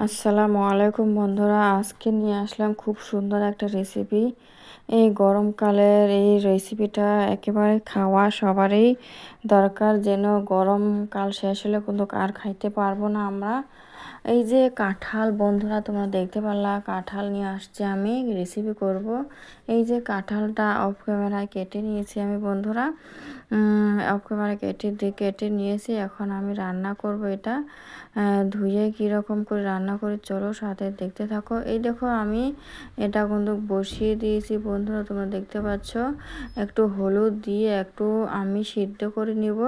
আসসালামু আলাইকুম বন্ধুরা, আজকে নিয়ে আসলাম খুব সুন্দর একটা রেসিপি। এই গরমকালের এই রেসিপিটা একেবারে খাওয়া সবারই দরকার, যেন গরমকাল শেষ হলে কিন্তু আর খাইতে পারবো না আমরা। এই যে কাঁঠাল বন্ধুরা, তোমরা দেখতে পারলা কাঁঠাল নিয়ে আসছে, আমি রেসিপি করব। এই যে কাঁঠালটা অফ ক্যামেরায় কেটে নিয়েছি আমি বন্ধুরা, অফ ক্যামেরায় কেটে নিয়েছি। এখন আমি রান্না করব এটা। ধুয়ে কীরকম করে রান্না করে চলো সাথে দেখতে থাকো। এই দেখো আমি এটা কিন্তু বসিয়ে দিয়েছি বন্ধুরা, তোমরা দেখতে পাচ্ছ। একটু হলুদ দিয়ে একটু আমি সিদ্ধ করে নিব,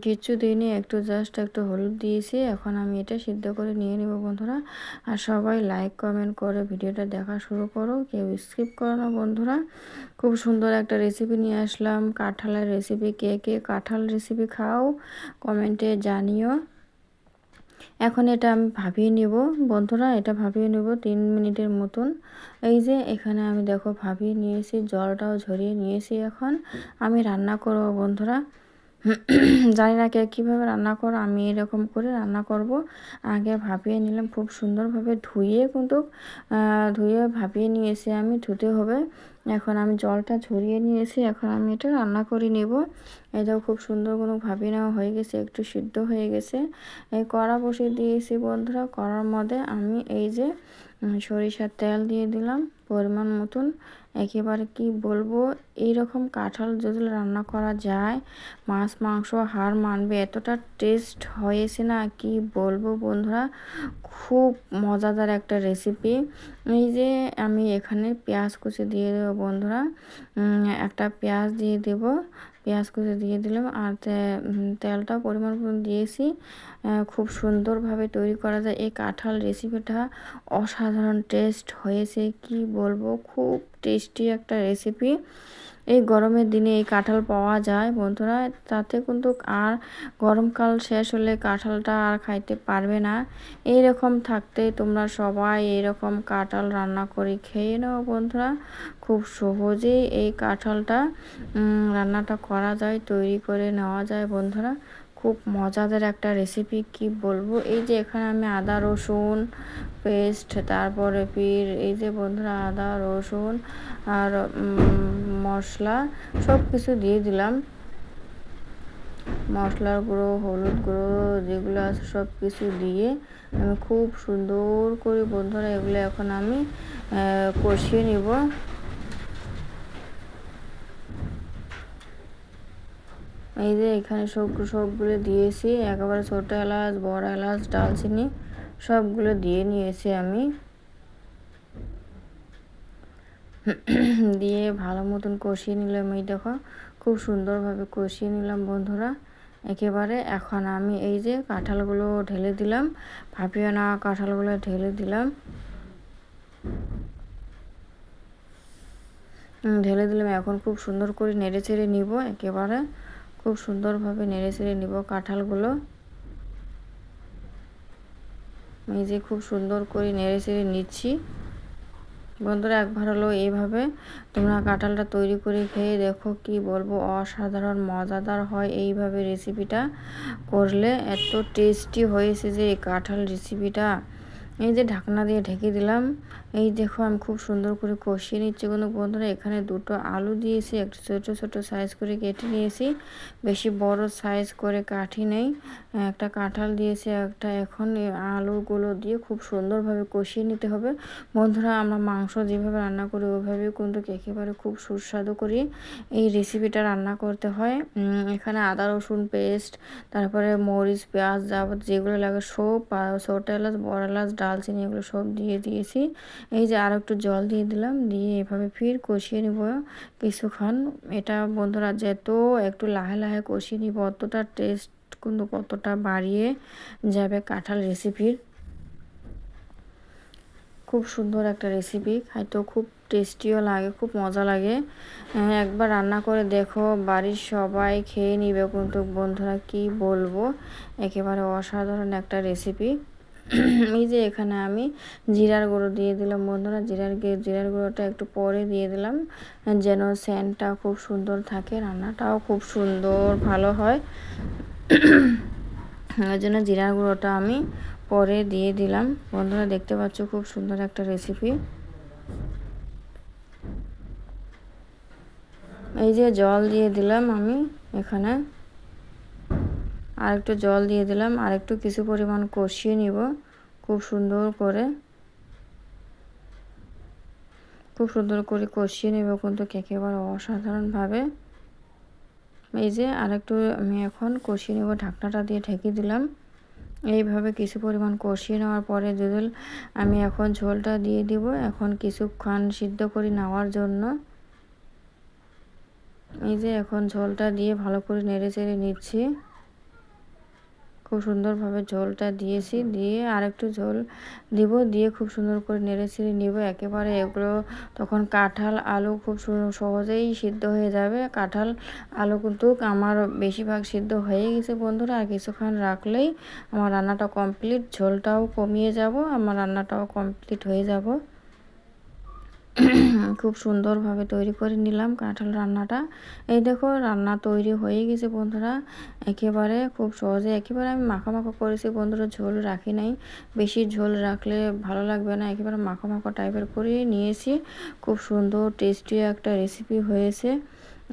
কিছু দিনই একটু জাস্ট একটু হলুদ দিয়েছি। এখন আমি এটা সিদ্ধ করে নিয়ে নেব বন্ধুরা। আর সবাই লাইক কমেন্ট করে ভিডিওটা দেখা শুরু করো, কেউ স্কিপ করো না বন্ধুরা। খুব সুন্দর একটা রেসিপি নিয়ে আসলাম, কাঁঠালের রেসিপি। কে কে কাঁঠাল রেসিপি খাও কমেন্টে জানিও। এখন এটা আমি ভাপিয়ে নেব বন্ধুরা, এটা ভাপিয়ে নেব 3 মিনিটের মতন। এই যে এখানে আমি দেখো ভাপিয়ে নিয়েছি, জলটাও ঝরিয়ে নিয়েছি। এখন আমি রান্না করব বন্ধুরা। জানি না কে কীভাবে রান্না করো, আমি এরকম করে রান্না করব। আগে ভাপিয়ে নিলাম খুব সুন্দরভাবে, ধুয়ে ভাপিয়ে নিয়েছি আমি, ধুতে হবে। এখন আমি জলটা ঝরিয়ে নিয়েছি, এখন আমি এটা রান্না করে নেব। এটাও খুব সুন্দর কোনো ভাপিয়ে নেওয়া হয়ে গেছে, একটু সিদ্ধ হয়ে গেছে। এই কড়া বসিয়ে দিয়েছি বন্ধুরা, কড়ার মধ্যে আমি এই যে সরিষার তেল দিয়ে দিলাম পরিমাণ মতন। একেবারে কি বলবো, এইরকম কাঁঠাল যদি রান্না করা যায়, মাছ মাংস হার মানবে, এতটা টেস্ট হয়েছে না কি বলবো বন্ধুরা। খুব মজাদার একটা রেসিপি। এই যে আমি এখানে পেঁয়াজ কুচি দিয়ে দেবো বন্ধুরা, একটা পেঁয়াজ দিয়ে দেব, পেঁয়াজ কুচি দিয়ে দিলাম। আর তেলটা পরিমাণ মতন দিয়েছি। খুব সুন্দরভাবে তৈরি করা যায় এই কাঁঠাল রেসিপিটা, অসাধারণ টেস্ট হয়েছে কি বলবো, খুব টেস্টি একটা রেসিপি। এই গরমের দিনে এই কাঁঠাল পাওয়া যায় বন্ধুরা, তাতে কিন্তু আর গরমকাল শেষ হলে কাঁঠালটা আর খাইতে পারবে না। এইরকম থাকতে তোমরা সবাই এইরকম কাঁঠাল রান্না করে খেয়ে নাও বন্ধুরা। খুব সহজেই এই কাঁঠালটা রান্নাটা করা যায়, তৈরি করে নেওয়া যায় বন্ধুরা। খুব মজাদার একটা রেসিপি কি বলবো। এই যে এখানে আমি আদা রসুন পেস্ট, তারপরে এই যে বন্ধুরা আদা রসুন আর মশলা সব কিছু দিয়ে দিলাম। মশলার গুঁড়ো, হলুদ গুঁড়ো যেগুলো আছে সব কিছু দিয়ে আমি খুব সুন্দর করে বন্ধুরা এগুলো এখন আমি কষিয়ে নিব। এই যে এখানে সবগুলো দিয়েছি, একেবারে ছোটো এলাচ, বড় এলাচ, দারচিনি সবগুলো দিয়ে নিয়েছি আমি। দিয়ে ভালো মতন কষিয়ে নিলাম। এই দেখো খুব সুন্দরভাবে কষিয়ে নিলাম বন্ধুরা একেবারে। এখন আমি এই যে কাঁঠালগুলো ঢেলে দিলাম, ভাপিয়ে নেওয়া কাঁঠালগুলো ঢেলে দিলাম। এখন খুব সুন্দর করে নেড়ে চেড়ে নিব, একেবারে খুব সুন্দরভাবে নেড়ে চেড়ে নিব কাঁঠালগুলো। এই যে খুব সুন্দর করে নেড়ে চেড়ে নিচ্ছি বন্ধুরা। একবার হলো এইভাবে তোমরা কাঁঠালটা তৈরি করে খেয়ে দেখো, কি বলবো, অসাধারণ মজাদার হয় এইভাবে রেসিপিটা করলে। এত টেস্টি হয়েছে যে এই কাঁঠাল রেসিপিটা। এই যে ঢাকনা দিয়ে ঢেকে দিলাম। এই দেখো আমি খুব সুন্দর করে কষিয়ে নিচ্ছি কিন্তু বন্ধুরা। এখানে 2টো আলু দিয়েছি, একটু ছোটো ছোটো সাইজ করে কেটে নিয়েছি, বেশি বড় সাইজ করে কাটি নেই। একটা কাঁঠাল দিয়েছি একটা। এখন এই আলুগুলো দিয়ে খুব সুন্দরভাবে কষিয়ে নিতে হবে বন্ধুরা। আমরা মাংস যেভাবে রান্না করি ওইভাবেই কিন্তু একেবারে খুব সুস্বাদু করি এই রেসিপিটা রান্না করতে হয়। এখানে আদা রসুন পেস্ট, তারপরে মরিচ পেঁয়াজ যেগুলো লাগে সব, ছোটো এলাচ, বড় এলাচ, দারচিনি এগুলো সব দিয়ে দিয়েছি। এই যে আর একটু জল দিয়ে দিলাম, দিয়ে এভাবে ফির কষিয়ে নিব কিছুক্ষণ। এটা বন্ধুরা যেত একটু লাহে লাহে কষিয়ে নিব, অতটা টেস্ট কিন্তু কতটা বাড়িয়ে যাবে কাঁঠাল রেসিপির। খুব সুন্দর একটা রেসিপি, খাইতেও খুব টেস্টিও লাগে, খুব মজা লাগে। একবার রান্না করে দেখো, বাড়ির সবাই খেয়ে নিবে কিন্তু বন্ধুরা, কি বলবো, একেবারে অসাধারণ একটা রেসিপি। এই যে এখানে আমি জিরার গুঁড়ো দিয়ে দিলাম বন্ধুরা। জিরার গুঁড়োটা একটু পরে দিয়ে দিলাম, যেন সেন্টটা খুব সুন্দর থাকে, রান্নাটাও খুব সুন্দর ভালো হয়। ওই জন্য জিরার গুঁড়োটা আমি পরে দিয়ে দিলাম। বন্ধুরা দেখতে পাচ্ছ খুব সুন্দর একটা রেসিপি। এই যে জল দিয়ে দিলাম আমি এখানে, আর একটু জল দিয়ে দিলাম, আর একটু কিছু পরিমাণ কষিয়ে নিব খুব সুন্দর করে কষিয়ে নেব কিন্তু একেবারে অসাধারণভাবে। এই যে আরেকটু আমি এখন কষিয়ে নেব, ঢাকনাটা দিয়ে ঢেকে দিলাম। এইভাবে কিছু পরিমাণ কষিয়ে নেওয়ার পরে আমি এখন ঝোলটা দিয়ে দিব এখন কিছুক্ষণ সিদ্ধ করে নেওয়ার জন্য। এই যে এখন ঝোলটা দিয়ে ভালো করে নেড়ে চেড়ে নিচ্ছি। খুব সুন্দরভাবে ঝোলটা দিয়েছি, দিয়ে আরেকটু ঝোল দিব, দিয়ে খুব সুন্দর করে নেড়ে চেড়ে নিব একেবারে। এগুলো তখন কাঁঠাল আলু খুব সহজেই সিদ্ধ হয়ে যাবে। কাঁঠাল আলু কিন্তু আমার বেশিরভাগ সিদ্ধ হয়ে গেছে বন্ধুরা, আর কিছুক্ষণ রাখলেই আমার রান্নাটা কমপ্লিট। ঝোলটাও কমিয়ে যাব, আমার রান্নাটাও কমপ্লিট হয়ে যাব। খুব সুন্দরভাবে তৈরি করে নিলাম কাঁঠাল রান্নাটা। এই দেখো রান্না তৈরি হয়ে গেছে বন্ধুরা, একেবারে খুব সহজে। একেবারে আমি মাখা মাখা করেছি বন্ধুরা, ঝোল রাখি নাই। বেশি ঝোল রাখলে ভালো লাগবে না, একেবারে মাখা মাখা টাইপের করে নিয়েছি। খুব সুন্দর টেস্টি একটা রেসিপি হয়েছে,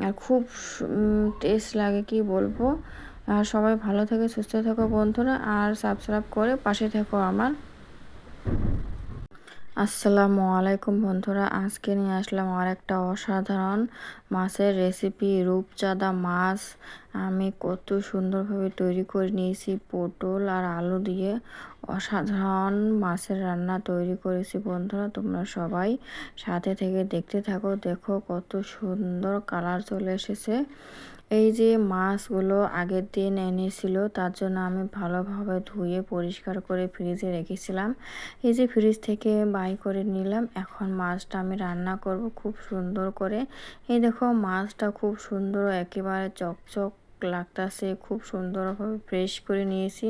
আর খুব টেস্ট লাগে কি বলবো। আর সবাই ভালো থেকে সুস্থ থাকো বন্ধুরা, আর সাবস্ক্রাইব করে পাশে থেকো আমার। আসসালামু আলাইকুম বন্ধুরা, আজকে নিয়ে আসলাম আর একটা অসাধারণ মাছের রেসিপি, রূপচাঁদা মাছ। আমি কত সুন্দরভাবে তৈরি করে নিয়েছি, পটল আর আলু দিয়ে অসাধারণ মাছের রান্না তৈরি করেছি বন্ধুরা। তোমরা সবাই সাথে থেকে দেখতে থাকো, দেখো কত সুন্দর কালার চলে এসেছে। এই যে মাছগুলো আগের দিন এনেছিল, তার জন্য আমি ভালোভাবে ধুয়ে পরিষ্কার করে ফ্রিজে রেখেছিলাম। এই যে ফ্রিজ থেকে বাই করে নিলাম, এখন মাছটা আমি রান্না করব খুব সুন্দর করে। এই দেখো মাছটা খুব সুন্দর একেবারে চকচক লাগতেছে, খুব সুন্দরভাবে ফ্রেশ করে নিয়েছি।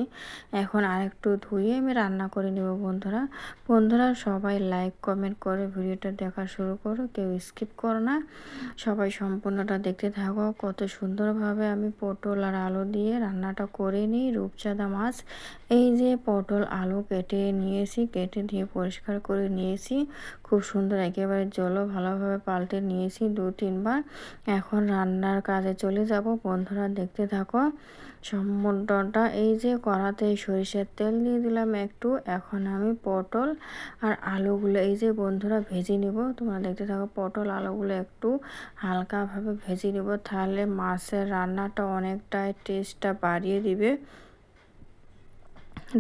এখন আরেকটু ধুয়ে আমি রান্না করে নেব বন্ধুরা। বন্ধুরা সবাই লাইক কমেন্ট করে ভিডিওটা দেখা শুরু করো, কেউ স্কিপ করো না, সবাই সম্পূর্ণটা দেখতে থাকো। কত সুন্দরভাবে আমি পটল আর আলু দিয়ে রান্নাটা করে নিই, রূপচাঁদা মাছ। এই যে পটল আলু কেটে নিয়েছি, কেটে দিয়ে পরিষ্কার করে নিয়েছি খুব সুন্দর, একেবারে জলও ভালোভাবে পাল্টে নিয়েছি 2-3 বার। এখন রান্নার কাজে চলে যাব বন্ধুরা, দেখতে থাকো সম্পূর্ণটা। এই যে কড়াতে সরিষার তেল দিয়ে দিলাম একটু, এখন আমি পটল আর আলুগুলো এই যে বন্ধুরা ভেজে নিব। তোমরা দেখতে থাকো, পটল আলুগুলো একটু হালকাভাবে ভেজে নিব, তাহলে মাছের রান্নাটা অনেকটাই টেস্টটা বাড়িয়ে দিবে।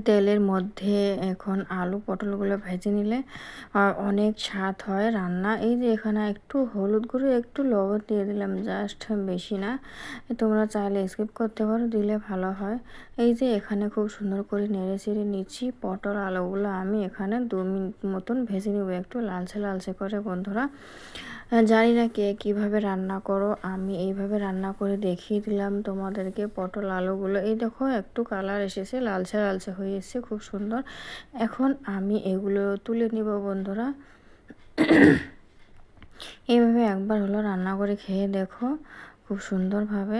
তেলের মধ্যে এখন আলু পটলগুলো ভেজে নিলে অনেক স্বাদ হয় রান্না। এই যে এখানে একটু হলুদ গুঁড়ো একটু লবণ দিয়ে দিলাম, জাস্ট বেশি না। তোমরা চাইলে স্কিপ করতে পারো, দিলে ভালো হয়। এই যে এখানে খুব সুন্দর করে নেড়ে চেড়ে নিচ্ছি। পটল আলুগুলো আমি এখানে 2 মিনিট মতন ভেজে নেব, একটু লালচে লালচে করে বন্ধুরা। জানি না কে কীভাবে রান্না করো, আমি এইভাবে রান্না করে দেখিয়ে দিলাম তোমাদেরকে। পটল আলুগুলো এই দেখো একটু কালার এসেছে, লালচে লালচে হয়ে এসেছে, খুব সুন্দর। এখন আমি এগুলো তুলে নিব বন্ধুরা। এইভাবে একবার হলো রান্না করে খেয়ে দেখো, খুব সুন্দরভাবে।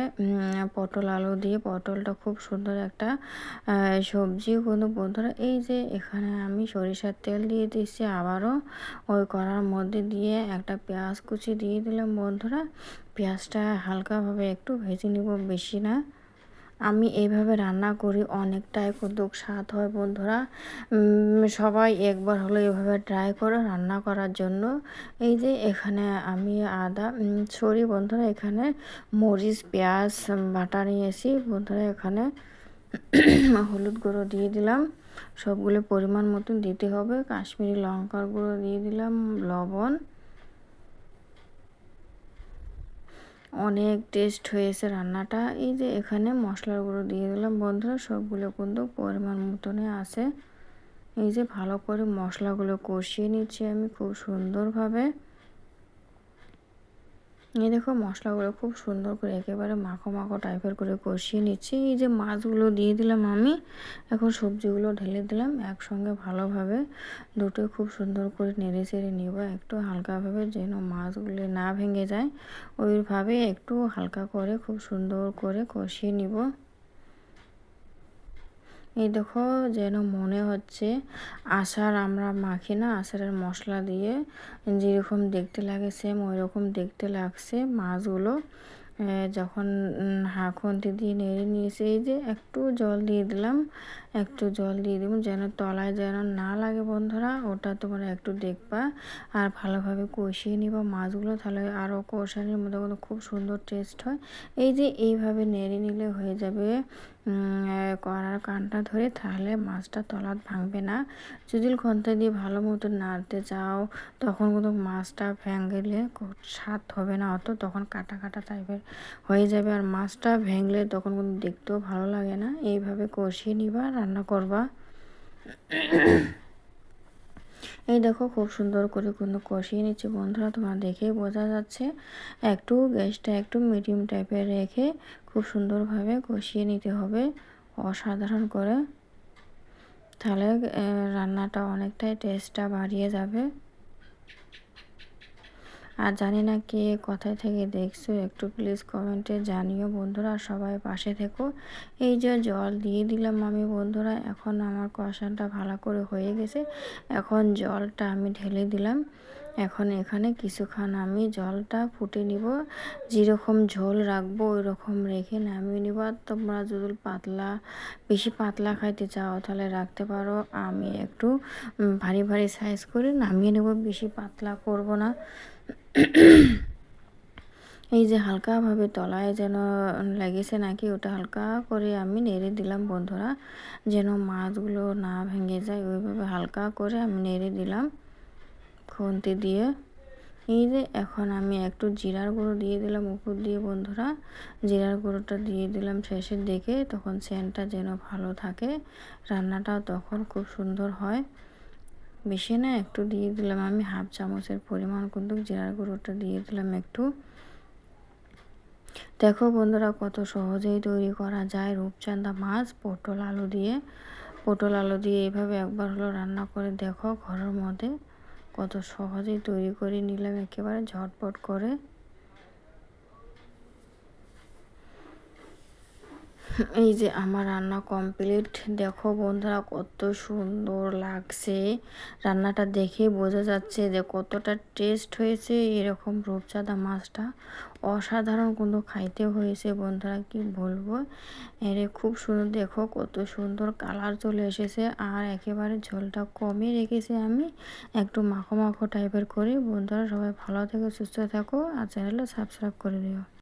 পটল আলু দিয়ে, পটলটা খুব সুন্দর একটা সবজি কিন্তু বন্ধুরা। এই যে এখানে আমি সরিষার তেল দিয়ে দিচ্ছি আবারও, ওই কড়ার মধ্যে দিয়ে একটা পেঁয়াজ কুচি দিয়ে দিলাম বন্ধুরা। পেঁয়াজটা হালকাভাবে একটু ভেজে নিব, বেশি না। আমি এইভাবে রান্না করি, অনেকটাই কিন্তু স্বাদ হয় বন্ধুরা। সবাই একবার হলো এভাবে ট্রাই করো রান্না করার জন্য। এই যে এখানে আমি বন্ধুরা, এখানে মরিচ পেঁয়াজ বাটা নিয়েছি বন্ধুরা। এখানে হলুদ গুঁড়ো দিয়ে দিলাম, সবগুলো পরিমাণ মতন দিতে হবে। কাশ্মীরি লঙ্কার গুঁড়ো দিয়ে দিলাম, লবণ। অনেক টেস্ট হয়েছে রান্নাটা। এই যে এখানে মশলার গুঁড়ো দিয়ে দিলাম বন্ধুরা, সবগুলো কিন্তু পরিমাণ মতনে আছে। এই যে ভালো করে মশলাগুলো কষিয়ে নিচ্ছি আমি খুব সুন্দরভাবে। এই দেখো মশলাগুলো খুব সুন্দর করে একেবারে মাখো মাখো টাইপের করে কষিয়ে নিচ্ছি। এই যে মাছগুলো দিয়ে দিলাম আমি, এখন সবজিগুলো ঢেলে দিলাম একসঙ্গে ভালোভাবে। দুটোই খুব সুন্দর করে নেড়ে চেড়ে নিব, একটু হালকাভাবে, যেন মাছগুলো না ভেঙে যায়, ওইভাবে একটু হালকা করে খুব সুন্দর করে কষিয়ে নিব। এই দেখো যেন মনে হচ্ছে আচার আমরা মাখি না, আচারের মশলা দিয়ে যেরকম দেখতে লাগে সেম ওই রকম দেখতে লাগছে মাছগুলো। যখন খুন্তি দিয়ে নেড়ে নিয়েছি, এই যে একটু জল দিয়ে দিলাম, একটু জল দিয়ে দেবো যেন তলায় যেন না লাগে বন্ধুরা, ওটা তোমরা একটু দেখবা আর ভালোভাবে কষিয়ে নিবা মাছগুলো, তাহলে আরও কষানোর মধ্যে কিন্তু খুব সুন্দর টেস্ট হয়। এই যে এইভাবে নেড়ে নিলে হয়ে যাবে কড়ার কানটা ধরে, তাহলে মাছটা তলাত ভাঙবে না। যদি খন্তা দিয়ে ভালো মতো নাড়তে চাও তখন কিন্তু মাছটা ভেঙে স্বাদ হবে না অত, তখন কাটা কাটা টাইপের হয়ে যাবে, আর মাছটা ভেঙলে তখন কিন্তু দেখতেও ভালো লাগে না। এইভাবে কষিয়ে নিবা, রান্না করবা। এই দেখো খুব সুন্দর করে কিন্তু কষিয়ে নিচ্ছে বন্ধুরা, তোমার দেখেই বোঝা যাচ্ছে। একটু গ্যাসটা একটু মিডিয়াম টাইপের রেখে খুব সুন্দরভাবে কষিয়ে নিতে হবে অসাধারণ করে, তাহলে রান্নাটা অনেকটাই টেস্টটা বাড়িয়ে যাবে। আর জানি না কে কোথায় থেকে দেখছো, একটু প্লিজ কমেন্টে জানিও বন্ধুরা, সবাই পাশে থেকো। এই যে জল দিয়ে দিলাম আমি বন্ধুরা, এখন আমার কষানটা ভালো করে হয়ে গেছে। এখন জলটা আমি ঢেলে দিলাম। এখন এখানে কিছুক্ষণ আমি জলটা ফুটে নিব, যেরকম ঝোল রাখবো ওই রকম রেখে নামিয়ে নিব। তোমরা যদি বেশি পাতলা খাইতে চাও তাহলে রাখতে পারো, আমি একটু ভারী ভারী সাইজ করে নামিয়ে নেব, বেশি পাতলা করব না। এই যে হালকাভাবে তলায় যেন লেগেছে নাকি, ওটা হালকা করে আমি নেড়ে দিলাম বন্ধুরা, যেন মাছগুলো না ভেঙে যায়, ওইভাবে হালকা করে আমি নেড়ে দিলাম খুন্তি দিয়ে। এই যে এখন আমি একটু জিরার গুঁড়ো দিয়ে দিলাম উপর দিয়ে বন্ধুরা, জিরার গুঁড়োটা দিয়ে দিলাম শেষের দিকে, তখন সেন্টটা যেন ভালো থাকে, রান্নাটাও তখন খুব সুন্দর হয়। বেশি না, একটু দিয়ে দিলাম আমি হাফ চামচের পরিমাণ কিন্তু জিরার গুঁড়োটা দিয়ে দিলাম একটু। দেখো বন্ধুরা কত সহজেই তৈরি করা যায় রূপচাঁদা মাছ পটল আলু দিয়ে। পটল আলু দিয়ে এইভাবে একবার হলো রান্না করে দেখো ঘরের মধ্যে, কত সহজেই তৈরি করে নিলাম একেবারে ঝটপট করে। এই যে আমার রান্না কমপ্লিট, দেখো বন্ধুরা কত সুন্দর লাগছে, রান্নাটা দেখে বোঝা যাচ্ছে যে কতটা টেস্ট হয়েছে। এরকম রূপচাঁদা মাছটা অসাধারণ কিন্তু খাইতে হয়েছে বন্ধুরা, কি বলবো। এর খুব সুন্দর, দেখো কত সুন্দর কালার চলে এসেছে, আর একেবারে ঝোলটা কমই রেখেছি আমি, একটু মাখো মাখো টাইপের করে। বন্ধুরা সবাই ভালো থেকো, সুস্থ থাকো, আর চ্যানেলটা সাবস্ক্রাইব করে দিও।